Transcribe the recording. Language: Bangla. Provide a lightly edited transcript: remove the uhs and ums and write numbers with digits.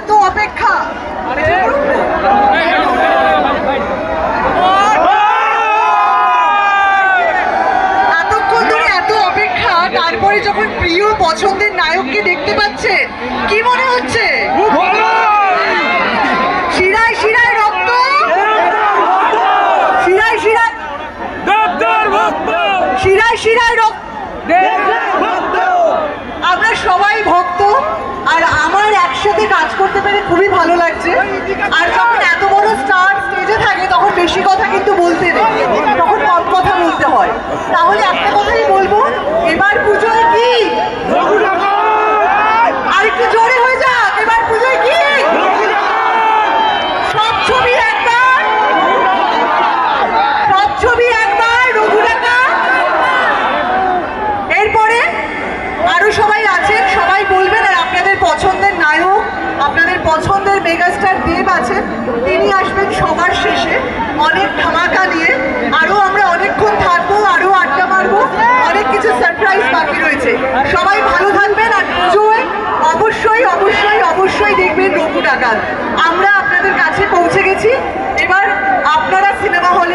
এত অপেক্ষা এতক্ষণ ধরে এত অপেক্ষা, তারপরে যখন প্রিয় পছন্দের নায়ককে দেখতে পাচ্ছে কি মনে হচ্ছে? শিরায় শিরায় রক্ত, শিরায় শিরায় শিরায় শিরায় রক্ত। আমরা সবাই ভক্ত, আর আমার একসাথে কাজ করতে পেরে খুবই ভালো লাগছে। আর যখন এত বড় স্টার স্টেজে থাকে তখন বেশি কথা কিন্তু বলতে নেই, তখন কম কথা বলতে হয়। তাহলে একটা কথাই বলবো, এবার পুজোয় কি আর একটু জোরে হয়ে যাক, এবার পুজোয় কি সব ছবি একবার, সব ছবি একবার রঘু ডাকা। এরপরে আরো সবাই আছেন, সবাই বলবেন। আর আপনাদের পছন্দের নায়ক, আপনাদের পছন্দের মেগাস্টার দেব আছেন, তিনি আসবেন সবার শেষে অনেক ধামাকা নিয়ে। আরো আমরা অনেকক্ষণ থাকবো, আরো আড্ডা মারবো, অনেক কিছু সারপ্রাইজ বাকি রয়েছে। সবাই ভালো থাকবেন, আর পুজোয় অবশ্যই অবশ্যই অবশ্যই দেখবেন রঘু ডাকাত। আমরা আপনাদের কাছে পৌঁছে গেছি, এবার আপনারা সিনেমা হলে